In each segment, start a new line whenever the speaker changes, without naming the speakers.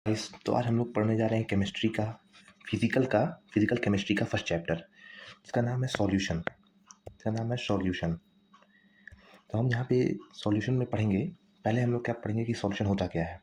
तो आज हम लोग पढ़ने जा रहे हैं केमिस्ट्री का फिजिकल केमिस्ट्री का फर्स्ट चैप्टर जिसका नाम है सॉल्यूशन। तो हम यहाँ पे सॉल्यूशन में पढ़ेंगे। पहले हम लोग क्या पढ़ेंगे कि सॉल्यूशन होता क्या है।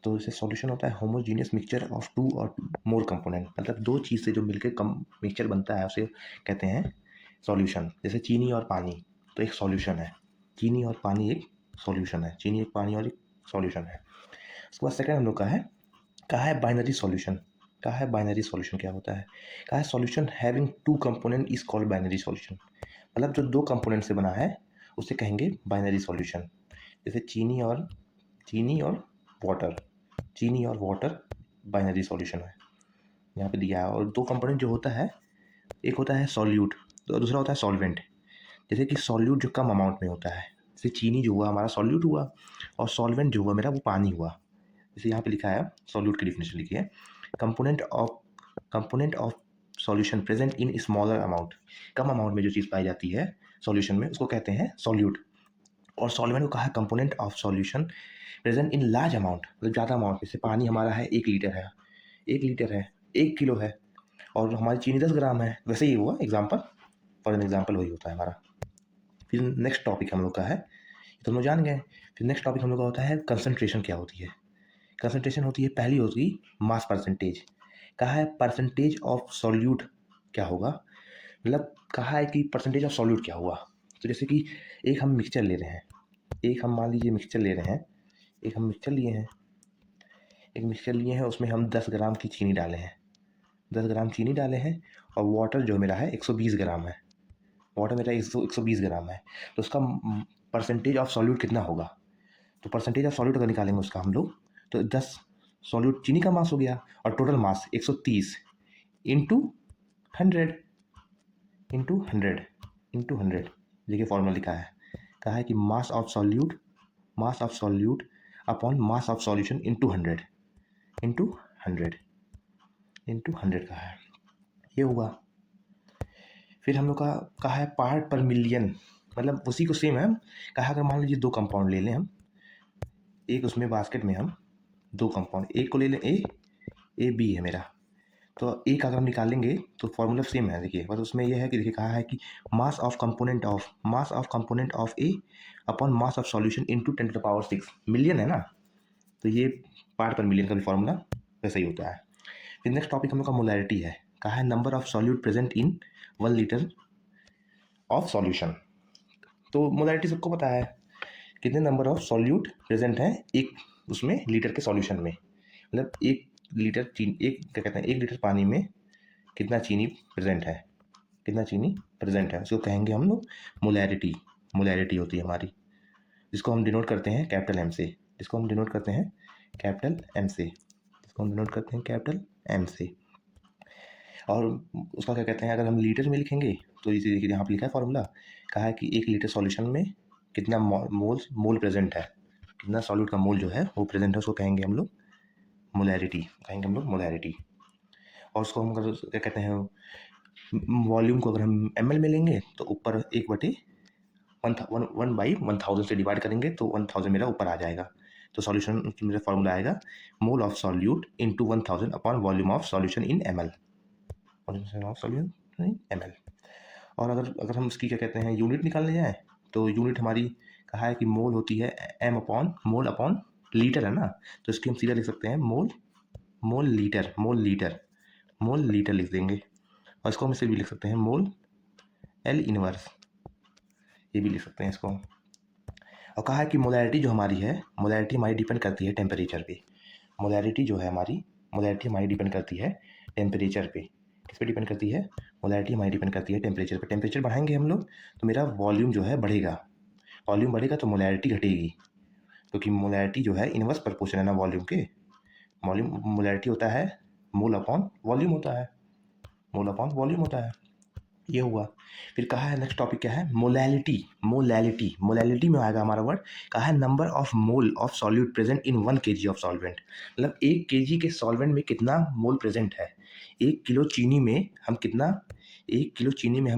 तो जैसे सॉल्यूशन होता है होमोजीनियस मिक्सचर ऑफ टू और मोर कंपोनेंट, मतलब दो चीज़ से जो मिलकर मिक्सचर बनता है उसे कहते हैं सॉल्यूशन। जैसे चीनी और पानी तो एक सॉल्यूशन है। चीनी और पानी एक सॉल्यूशन है। चीनी एक पानी और एक सॉल्यूशन है। उसके बाद सेकंड हम लोग का है कहा है बाइनरी सॉल्यूशन। कहा है बाइनरी सॉल्यूशन क्या होता है। कहा है solution having two component is called binary solution. मतलब जो दो कंपोनेंट से बना है उसे कहेंगे बाइनरी सॉल्यूशन। जैसे चीनी और वाटर। चीनी और वाटर बाइनरी सॉल्यूशन है, यहाँ पे दिया है। और दो कंपोनेंट जो होता है, एक होता है सॉल्यूट तो दूसरा होता है सॉल्वेंट। जैसे कि सॉल्यूट जो कम अमाउंट में होता है, जैसे चीनी जो हुआ हमारा सॉल्यूट हुआ, और सॉल्वेंट जो हुआ मेरा वो पानी हुआ। जैसे यहाँ पे लिखा है, सॉल्यूट की डिफिनेशन लिखी है, component of solution present in smaller amount. Come amount में जो चीज़ पाई जाती है सॉल्यूशन में उसको कहते हैं सॉल्यूट। और सॉल्वेंट को कहा है component of solution present in large amount, मतलब ज़्यादा अमाउंट। जैसे पानी हमारा है 1 लीटर है, 1 लीटर है, 1 किलो है, और हमारी चीनी 10 ग्राम है। वैसे ही हुआ एग्जाम्पल, फॉर एन एग्जाम्पल वही होता है हमारा। फिर नेक्स्ट टॉपिक हम लोग का है, तो हम लोग जान गए। फिर नेक्स्ट टॉपिक हम लोग का होता है कंसनट्रेशन क्या होती है। कंसनट्रेशन होती है, पहली होती मास परसेंटेज। कहा है परसेंटेज ऑफ सॉल्यूट क्या होगा, मतलब कहा है कि परसेंटेज ऑफ सॉल्यूट क्या हुआ। तो जैसे कि एक हम मिक्सचर ले रहे हैं, एक हम मान लीजिए मिक्सचर ले रहे हैं, एक हम मिक्सचर लिए हैं, एक मिक्सचर लिए हैं, उसमें हम 10 ग्राम की चीनी डाले हैं, 10 ग्राम चीनी डाले हैं, और वाटर जो मेरा है 120 ग्राम है। वाटर मेरा 120 ग्राम है, तो उसका परसेंटेज ऑफ सॉल्यूट कितना होगा। तो परसेंटेज ऑफ सॉल्यूट अगर निकालेंगे उसका हम लोग, तो 10 सॉल्यूट चीनी का मास हो गया, और total mass 130 into 100 into hundred. देखिए फॉर्मूला लिखा है, कहा है कि mass of solute upon mass of solution into hundred का है, ये होगा। फिर हम लोग का कहा है पार्ट पर मिलियन, मतलब उसी को सेम है। कहा अगर मान लीजिए दो कंपाउंड ले लें हम, एक उसमें बास्केट में हम दो कंपाउंड, एक को ले लें ए बी है मेरा, तो एक अगर हम निकालेंगे तो फॉर्मूला सेम है। देखिए बस उसमें यह है कि देखिए कहा है कि mass of component of A upon mass of solution into 10⁶ million है ना, तो ये पार्ट पर मिलियन का भी फॉर्मूला वैसा ही होता है। फिर नेक्स्ट टॉपिक हम लोग का मोलैरिटी है। कहा है number of solute present in 1 litre of solution. तो मोलैरिटी सबको पता है, कितने नंबर ऑफ सॉल्यूट प्रेजेंट हैं एक उसमें लीटर के सॉल्यूशन में। मतलब 1 लीटर चीनी, एक क्या कहते हैं 1 लीटर पानी में कितना चीनी प्रेजेंट है, उसको कहेंगे हम लोग मोलैरिटी होती है हमारी, जिसको हम डिनोट करते हैं कैपिटल एम से, और उसका क्या कहते हैं अगर हम लीटर में लिखेंगे तो इसे देखिए यहाँ पर लिखा है फॉर्मूला। कहा है कि 1 लीटर सॉल्यूशन में कितना मोल प्रेजेंट है, कितना सॉल्यूट का मोल जो है वो प्रेजेंट है, उसको कहेंगे हम लोग मोलैरिटी। और उसको हम अगर क्या कहते हैं वॉल्यूम को अगर हम ml में लेंगे तो ऊपर 1/1000 से डिवाइड करेंगे तो 1000 मेरा ऊपर आ जाएगा। तो सॉल्यूशन मेरा फॉर्मूला आएगा mole of solute into 1000 upon volume of solution in ml। और अगर हम इसकी क्या कहते हैं यूनिट निकालने जाए तो यूनिट हमारी कहा है कि मोल होती है मोल अपॉन लीटर है ना, तो इसकी हम सीधा लिख सकते हैं मोल लीटर लिख देंगे। और इसको हम इसे भी लिख सकते हैं मोल एल इनवर्स, ये भी लिख सकते हैं इसको। और कहा है कि मोलैरिटी जो हमारी है, मोलैरिटी हमारी डिपेंड करती है टेम्परेचर पे। मोलैरिटी हमारी डिपेंड करती है टेम्परेचर पे। किस पे डिपेंड करती है, मोलैरिटी हमारी डिपेंड करती है टेम्परेचर पे। टेम्परेचर बढ़ाएंगे हम लोग तो मेरा वॉल्यूम जो है बढ़ेगा, वॉल्यूम बढ़ेगा तो मोलैरिटी घटेगी, क्योंकि मोलैरिटी जो है इनवर्स प्रोपोर्शन है ना वॉल्यूम के। मोलैरिटी होता है मोल अपॉन वॉल्यूम होता है, ये हुआ। फिर कहा है नेक्स्ट टॉपिक क्या है मोलैलिटी में आएगा हमारा वर्ड। कहा है number of mole of solute present in 1 kg of solvent, मतलब 1 kg के सॉल्वेंट में कितना मोल प्रेजेंट है। 1 किलो चीनी में हम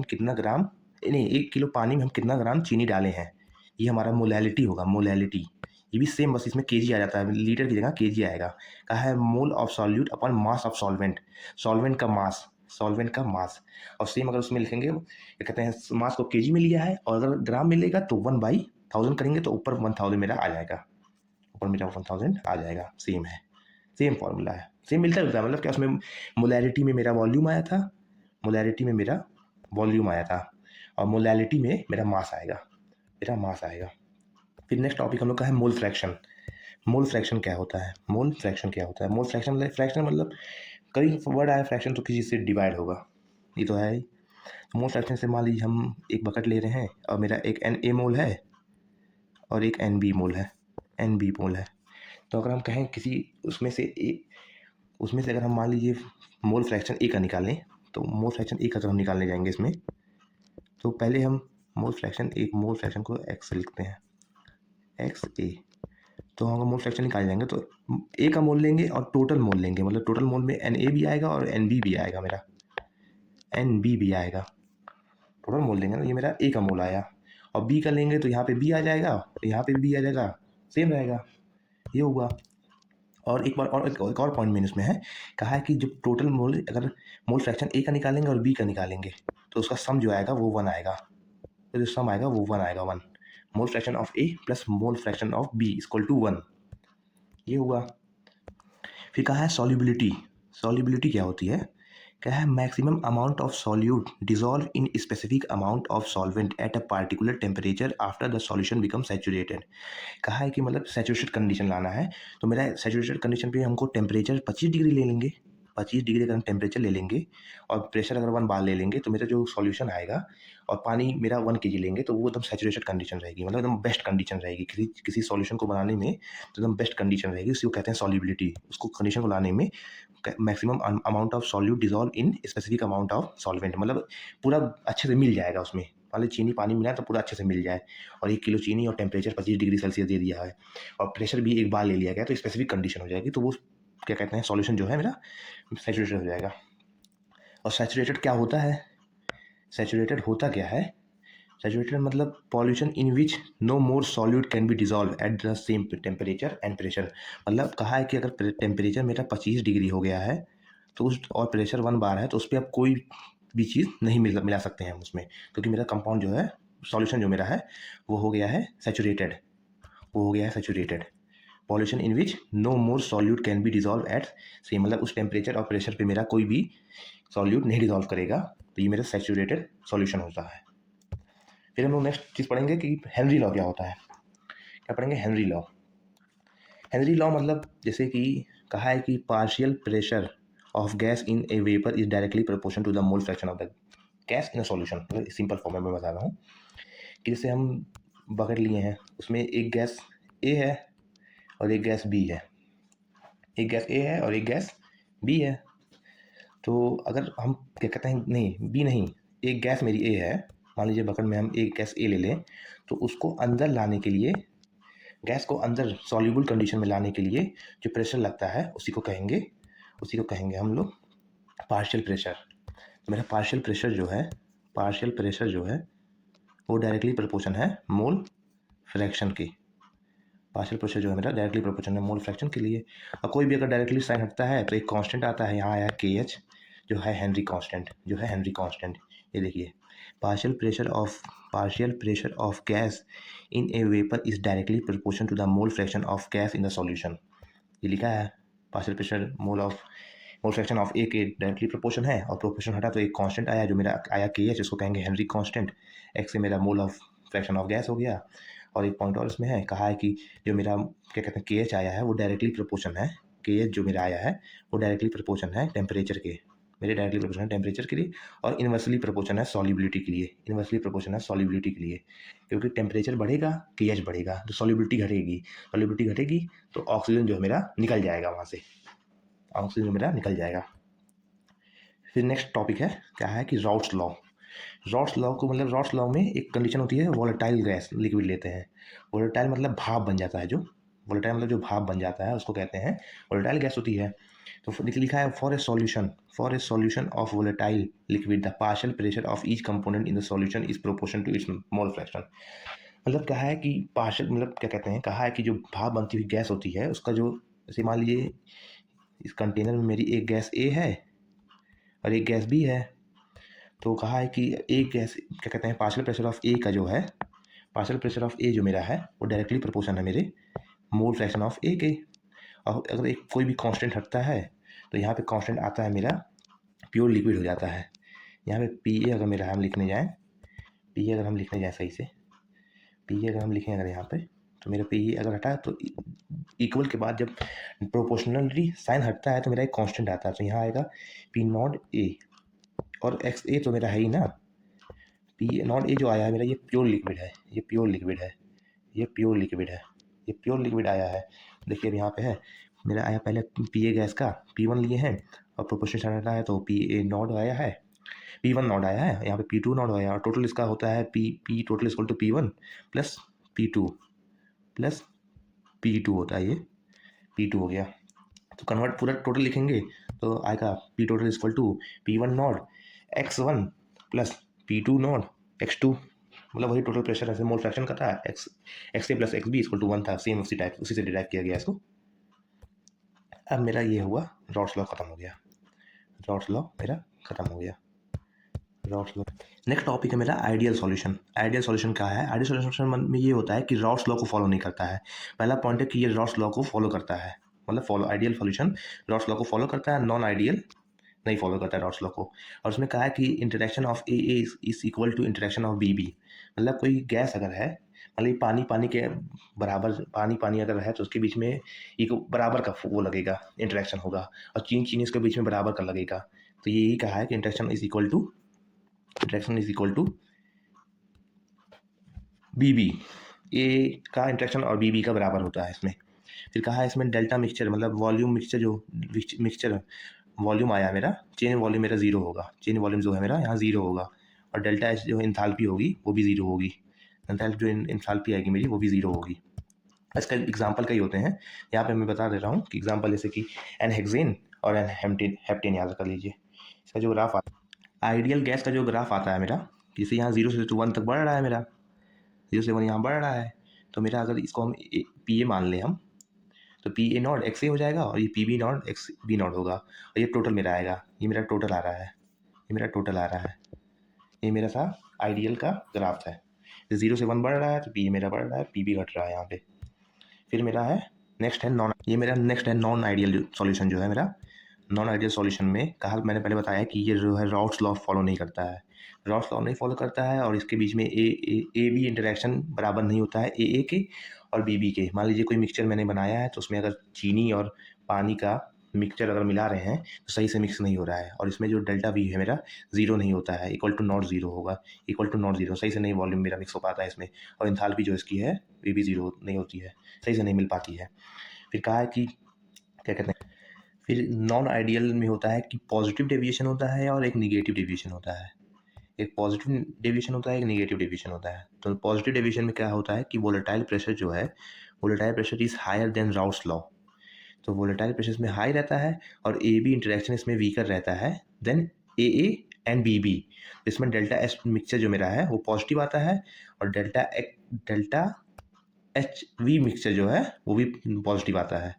कितना ग्राम, नहीं 1 किलो पानी में हम कितना ग्राम चीनी डाले हैं, ये हमारा मोलैलिटी होगा। ये भी सेम, बस इसमें केजी आ जाता है, लीटर की जगह केजी आएगा। कहा है mole of solute upon mass of solvent, solvent का मास, सॉल्वेंट का मास। और सेम अगर उसमें लिखेंगे, क्या कहते हैं, मास को केजी में लिया है, और अगर ग्राम में लेगा तो 1/1000 करेंगे तो ऊपर 1000 मेरा आ जाएगा, ऊपर मेरा 1000 आ जाएगा। सेम है, सेम फॉर्मूला है, सेम मिलता जुलता है। मतलब क्या, उसमें मोलैरिटी में मेरा वॉल्यूम आया था, मोलैरिटी में मेरा वॉल्यूम आया था, और मोलैलिटी में मेरा मास आएगा, मेरा मास आएगा। फिर नेक्स्ट टॉपिक हम लोग का है मोल फ्रैक्शन। मोल फ्रैक्शन क्या होता है? मोल फ्रैक्शन क्या होता है? मोल फ्रैक्शन मतलब, फ्रैक्शन मतलब कई वर्ड आया, फ्रैक्शन तो किसी से डिवाइड होगा, ये तो है ही। मोल फ्रैक्शन से मान लीजिए हम एक बकेट ले रहे हैं, और मेरा एक NA मोल है और एक NB मोल है, NB मोल है। तो अगर हम कहें किसी उसमें से उसमें से अगर हम मान लीजिए मोल फ्रैक्शन ए का निकालें, तो मोल फ्रैक्शन ए का अगर हम निकालने जाएंगे इसमें, तो पहले हम मोल फ्रैक्शन को एक्स लिखते हैं, एक्स ए। तो हम मोल फ्रैक्शन निकाल जाएंगे तो ए का मोल लेंगे और टोटल मोल लेंगे, मतलब टोटल मोल में NA भी आएगा और NB भी आएगा, मेरा NB भी आएगा। टोटल मोल लेंगे ना, ये मेरा ए का मोल आया, और बी का लेंगे तो यहाँ पे बी आ जाएगा, तो यहाँ पे भी आ जाएगा, सेम रहेगा, ये होगा। और एक बार और एक और पॉइंट मैंने इसमें है, कहा है कि जब टोटल मोल, अगर मोल फ्रैक्शन ए का निकालेंगे और बी का निकालेंगे, तो उसका सम जो आएगा वो 1 आएगा, तो जो सम आएगा वो 1 आएगा, 1। Mole fraction of A plus mole fraction of B equal to 1, ये हुआ। फिर कहा है सॉल्युबिलिटी। सॉल्युबिलिटी क्या होती है? क्या है, maximum amount of solute dissolve in specific amount of solvent at a particular temperature after the solution become saturated. कहा है कि मतलब सैचुरेशन कंडीशन लाना है, तो मेरा सैचुरेशन कंडीशन पे हमको टेम्परेचर 25 डिग्री ले लेंगे, 25 डिग्री अगर हम टेम्परेचर ले लेंगे, और प्रेशर अगर 1 बार ले लेंगे, तो मेरा जो सॉल्यूशन आएगा, और पानी मेरा 1 kg लेंगे, तो वो एकदम सैचुरेशन कंडीशन रहेगी, मतलब एकदम बेस्ट कंडीशन रहेगी किसी किसी सॉल्यूशन को बनाने में, तो एकदम बेस्ट कंडीशन रहेगी, उसी को कहते हैं सॉल्युबिलिटी। उसको कंडीशन को लाने में maximum amount of solute dissolve in specific amount of solvent, मतलब पूरा अच्छे से मिल जाएगा उसमें, मान चीनी पानी मिला है तो पूरा अच्छे से मिल जाए, और 1 किलो चीनी और टेम्परेचर 25 डिग्री सेल्सियस दे दिया है, और प्रेशर भी एक बार ले लिया गया, तो स्पेसिफिक कंडीशन हो जाएगी, तो वो क्या कहते हैं, सॉल्यूशन जो है मेरा सैचुरेटेड हो जाएगा। और सैचुरेटेड क्या होता है? सैचुरेटेड होता क्या है? सैचुरेटेड मतलब pollution in which no more solute can be dissolve at the same temperature and pressure. मतलब कहा है कि अगर टेम्परेचर मेरा 25 डिग्री हो गया है, तो उस, और प्रेशर 1 बार है, तो उस पर आप कोई भी चीज़ नहीं मिला सकते हैं हम उसमें, क्योंकि मेरा कंपाउंड जो है, सॉल्यूशन जो मेरा है, वो हो गया है सैचुरेटेड, वो हो गया है saturated. Pollution in which no more solute can be dissolve at same, मतलब उस टेम्परेचर और प्रेशर पे मेरा कोई भी सॉल्यूट नहीं डिजॉल्व करेगा, तो ये मेरा सैचुरेटेड सॉल्यूशन होता है। फिर हम लोग नेक्स्ट चीज़ पढ़ेंगे कि हेनरी लॉ क्या होता है। क्या पढ़ेंगे? Henry law. हेनरी लॉ मतलब जैसे कि कहा है कि partial pressure of gas in a vapour is directly proportion to the mole fraction of the gas in a solution. मतलब सिंपल फॉर्म में बता रहा हूँ कि जैसे हम बकेट लिए हैं, उसमें एक गैस ए है और एक गैस बी है, एक गैस ए है और एक गैस बी है। तो अगर हम क्या कहते हैं, नहीं बी नहीं, एक गैस मेरी ए है, मान लीजिए बकेट में हम एक गैस ए ले लें, तो उसको अंदर लाने के लिए, गैस को अंदर सॉल्यूबल कंडीशन में लाने के लिए जो प्रेशर लगता है, उसी को कहेंगे हम लोग पार्शियल प्रेशर। तो मेरा पार्शियल प्रेशर जो है वो डायरेक्टली प्रोपोर्शन है मोल फ्रैक्शन की। पार्शियल प्रेशर जो है मेरा डायरेक्टली प्रोपोर्शन है मोल फ्रैक्शन के लिए। और कोई भी अगर डायरेक्टली साइन हटता है तो एक कांस्टेंट आता है, यहाँ आया KH, जो है हेनरी कांस्टेंट, ये देखिए, partial pressure of gas in a vapour is directly proportion to the mole fraction of gas in the solution. ये लिखा है, partial pressure mole fraction of A के डायरेक्टली प्रोपोर्शन है, और प्रोपोर्शन हटा तो एक कांस्टेंट आया, जो मेरा आया KH, उसको कहेंगे हेनरी कांस्टेंट। एक्स से मेरा mole of fraction of gas हो गया। और एक पॉइंट और इसमें है, कहा है कि जो मेरा क्या कहते हैं KH आया है, वो डायरेक्टली प्रोपोर्शन है, KH जो मेरा आया है वो डायरेक्टली प्रोपोर्शन है टेम्परेचर के, मेरे डायरेक्टली प्रोपोर्शन है टेम्परेचर के लिए, और इन्वर्सली प्रोपोर्शन है सॉल्युबिलिटी के लिए, क्योंकि टेम्परेचर बढ़ेगा KH बढ़ेगा, तो सॉल्युबिलिटी घटेगी तो ऑक्सीजन जो है मेरा निकल जाएगा, वहाँ से ऑक्सीजन मेरा निकल जाएगा। फिर नेक्स्ट टॉपिक है, क्या है कि रॉट्स लॉ। रॉट्स लॉ को मतलब, रॉट्स लॉ में एक कंडीशन होती है, वोलेटाइल गैस लिक्विड लेते हैं, वोलेटाइल मतलब भाप बन जाता है, जो वोलेटाइल मतलब जो भाप बन जाता है उसको कहते हैं वोलेटाइल गैस होती है। तो लिखा है for a solution of volatile liquid the partial pressure of each component in the solution is proportion to its mole fraction. मतलब क्या है कि पार्शियल मतलब क्या कहते हैं, कहा है कि जो भाप बनती हुई गैस होती है उसका जो, जैसे मान लीजिए इस कंटेनर में मेरी एक गैस ए है और एक गैस बी है, तो कहा है कि एक गैस क्या कहते हैं पार्शियल प्रेशर ऑफ ए का जो है, पार्शियल प्रेशर ऑफ ए जो मेरा है वो डायरेक्टली प्रोपोर्शन है मेरे मोल फ्रैक्शन ऑफ ए के। और अगर एक कोई भी कांस्टेंट हटता है तो यहाँ पे कांस्टेंट आता है मेरा प्योर लिक्विड हो जाता है। यहाँ पे पी ए अगर मेरा हम लिखने जाएँ, पी ए अगर हम लिखने जाएँ सही से, पी ए अगर हम लिखें अगर यहाँ पे, तो मेरा पी ए अगर हटा तो इक्वल के बाद जब प्रोपोर्शनली साइन हटता है तो मेरा एक कांस्टेंट आता है, तो यहाँ आएगा पी नॉट ए, और एक्स ए तो मेरा है ही ना, पी नॉट ए जो आया है मेरा ये प्योर लिक्विड है, ये प्योर लिक्विड है, ये प्योर लिक्विड है, ये प्योर लिक्विड आया है। देखिए अब यहाँ पे है मेरा आया पहले पी ए गैस का पी वन लिए हैं और प्रोपोर्शन साइन हटा है तो पी ए नॉट आया है, पी वन नॉट आया है, यहाँ पे पी टू नॉट आया और टोटल इसका होता है P total equal to P one plus P two plus P two होता है, ये पी टू हो गया। तो कन्वर्ट पूरा टोटल लिखेंगे तो आएगा P total equal to P one not X one plus P two not X two, मतलब वही टोटल प्रेशर ऐसे मोल फ्रैक्शन का था, X A plus X B equal to one था, सेम उसी टाइप उसी से डिराइव किया गया इसको। अब मेरा ये हुआ रॉल्स लॉ खत्म हो गया, रॉल्स लॉ मेरा खत्म हो गया, रॉल्स लॉ। नेक्स्ट टॉपिक है मेरा आइडियल सॉल्यूशन। आइडियल सॉल्यूशन क्या है? आइडियल सॉल्यूशन में ये होता है कि रॉल्स लॉ को फॉलो नहीं करता है। पहला पॉइंट है कि ये रॉल्स लॉ को फॉलो करता है, मतलब follow ideal solution Rawls law को फॉलो करता है, नॉन आइडियल नहीं फॉलो करता है रॉल्स लॉ को। और उसमें कहा है कि interaction of A is equal to interaction of B B, मतलब कोई गैस अगर है, मतलब पानी पानी के बराबर, पानी पानी अगर है तो उसके बीच में एक बराबर का वो लगेगा इंटरेक्शन होगा, और चीनी चीनी उसके बीच में बराबर का लगेगा। तो यही कहा है कि interaction is equal to B B, A का इंटरेक्शन और बी बी का बराबर होता है इसमें। फिर कहा है इसमें डेल्टा मिक्सचर मतलब वॉल्यूम मिक्सचर, जो मिक्सचर वॉल्यूम आया मेरा, चेन वॉल्यूम मेरा जीरो होगा, चेन वॉल्यूम जो है मेरा यहाँ जीरो होगा, और डेल्टा एच जो इंथाल्पी होगी वो भी जीरो होगी, एंथैल्पी जो इंथाल्पी आएगी मेरी वो भी जीरो होगी। इसका एग्जाम्पल कई होते हैं, यहाँ पे मैं बता दे रहा हूँ कि एग्जाम्पल जैसे कि एन हेक्सेन और एन हेप्टेन याद कर लीजिए। इसका जो ग्राफ आता है आइडियल गैस का जो ग्राफ आता है मेरा, जैसे यहाँ जीरो से 1 तक बढ़ रहा है मेरा, जीरो से 1 यहाँ बढ़ रहा है, तो मेरा अगर इसको हम पी ए मान लें हम, तो P A not X A हो जाएगा और ये P B not X B not होगा, और ये टोटल मेरा आएगा, ये मेरा टोटल आ रहा है, ये मेरा टोटल आ रहा है, ये मेरा था आइडियल का ग्राफ है। जीरो से 1 बढ़ रहा है तो पी ए मेरा बढ़ रहा है, पी बी घट रहा है यहाँ पे। फिर मेरा है नेक्स्ट है नॉन, ये मेरा नेक्स्ट है नॉन आइडियल सॉल्यूशन जो है मेरा। नॉन आइडियल सॉल्यूशन में कहा मैंने पहले बताया कि ये जो है रॉल्स लॉ फॉलो नहीं करता है, रॉल्स लॉ नहीं फॉलो करता है, और इसके बीच में ए बी इंटरेक्शन बराबर नहीं होता है ए के और बी बी के। मान लीजिए कोई मिक्सचर मैंने बनाया है तो उसमें अगर चीनी और पानी का मिक्सचर अगर मिला रहे हैं तो सही से मिक्स नहीं हो रहा है, और इसमें जो डेल्टा वी है मेरा जीरो नहीं होता है, इक्वल टू नॉट जीरो होगा, इक्वल टू नॉट जीरो, सही से नहीं वॉल्यूम मेरा मिक्स हो पाता है इसमें, और इंथाल्पी जो इसकी है वे भी जीरो नहीं होती है, सही से नहीं मिल पाती है। फिर कहा है कि क्या कहते हैं, फिर नॉन आइडियल में होता है कि पॉजिटिव डेविएशन होता है और एक निगेटिव डेविएशन होता है, एक पॉजिटिव डेविएशन होता है, एक निगेटिव डेविएशन होता है। तो पॉजिटिव डेविएशन में क्या होता है कि वोलेटाइल प्रेशर जो है, volatile pressure is higher than Raoult's law, तो वोलेटाइल प्रेशर इसमें हाई रहता है और ए बी इंटरेक्शन इसमें वीकर रहता है than A and B B, इसमें डेल्टा एच मिक्सचर जो मेरा है वो पॉजिटिव आता है, और डेल्टा एच वी मिक्सचर जो है वो भी पॉजिटिव आता है,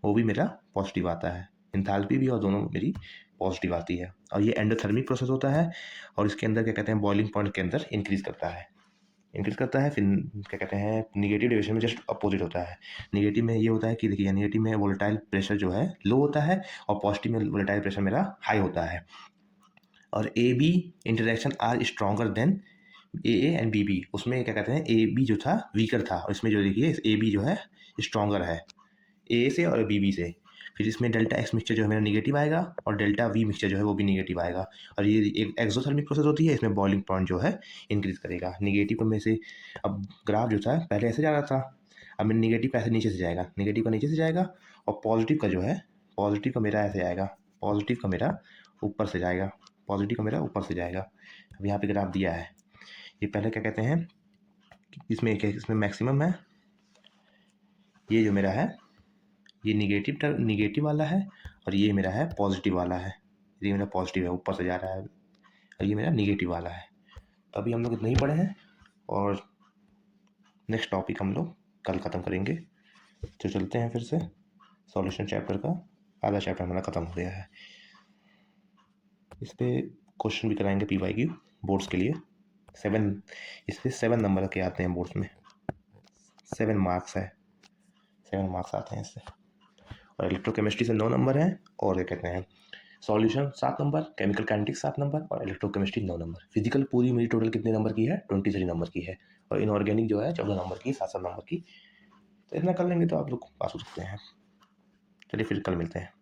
वो भी मेरा पॉजिटिव आता है, इंथैल्पी भी और दोनों मेरी पॉजिटिव आती है। और ये एंडोथर्मिक प्रोसेस होता है, और इसके अंदर क्या कहते हैं बॉइलिंग पॉइंट के अंदर इंक्रीज करता है, फिर क्या कहते हैं निगेटिव डेविएशन में जस्ट अपोजिट होता है। निगेटिव में ये होता है कि देखिए निगेटिव में वोलेटाइल प्रेशर जो है लो होता है, और पॉजिटिव में वोलेटाइल प्रेशर मेरा हाई होता है, और A B interaction are stronger than A and B B, उसमें क्या कहते हैं ए बी जो था वीकर था, और इसमें जो देखिए ए बी जो है स्ट्रॉन्गर है ए से और बी बी से। फिर इसमें डेल्टा एक्स मिक्सचर जो है मेरा निगेटिव आएगा, और डेल्टा वी मिक्सचर जो है वो भी निगेटिव आएगा, और ये एक एक्सोथर्मिक प्रोसेस होती है, इसमें बॉइलिंग पॉइंट जो है इंक्रीज करेगा। निगेटिव में से अब ग्राफ जो था पहले ऐसे जा रहा था, अब मेरा निगेटिव का ऐसे नीचे से जाएगा, निगेटिव का नीचे से जाएगा, और पॉजिटिव का जो है पॉजिटिव का मेरा ऐसे आएगा, पॉजिटिव का मेरा ऊपर से जाएगा, पॉजिटिव का मेरा ऊपर से जाएगा। अब यहाँ पे ग्राफ दिया है, ये पहले क्या कहते हैं इसमें मैक्सिमम है, ये जो मेरा है ये निगेटिव वाला है, और ये मेरा है पॉजिटिव वाला है, ये मेरा पॉजिटिव है ऊपर से जा रहा है, और ये मेरा निगेटिव वाला है। तो अभी हम लोग इतना ही पढ़े हैं, और नेक्स्ट टॉपिक हम लोग कल ख़त्म करेंगे। तो चलते हैं फिर से। सॉल्यूशन चैप्टर का आधा चैप्टर हमारा ख़त्म हो गया है। इस पर क्वेश्चन भी कराएंगे PYQ बोर्ड्स के लिए। 7 इस पर 7 नंबर के आते हैं बोर्ड्स में, 7 मार्क्स है, 7 मार्क्स आते हैं इससे। और इलेक्ट्रोकेमिस्ट्री से 9 नंबर हैं, और क्या कहते हैं solution 7 number, chemical kinetics 7 number और इलेक्ट्रोकेमिस्ट्री 9 नंबर। फिजिकल पूरी मेरी टोटल कितने नंबर की है, 23 नंबर की है, और इनऑर्गेनिक जो है 14 नंबर की, 7 नंबर की। तो इतना कर लेंगे तो आप लोग पास हो सकते हैं। चलिए फिर कल मिलते हैं।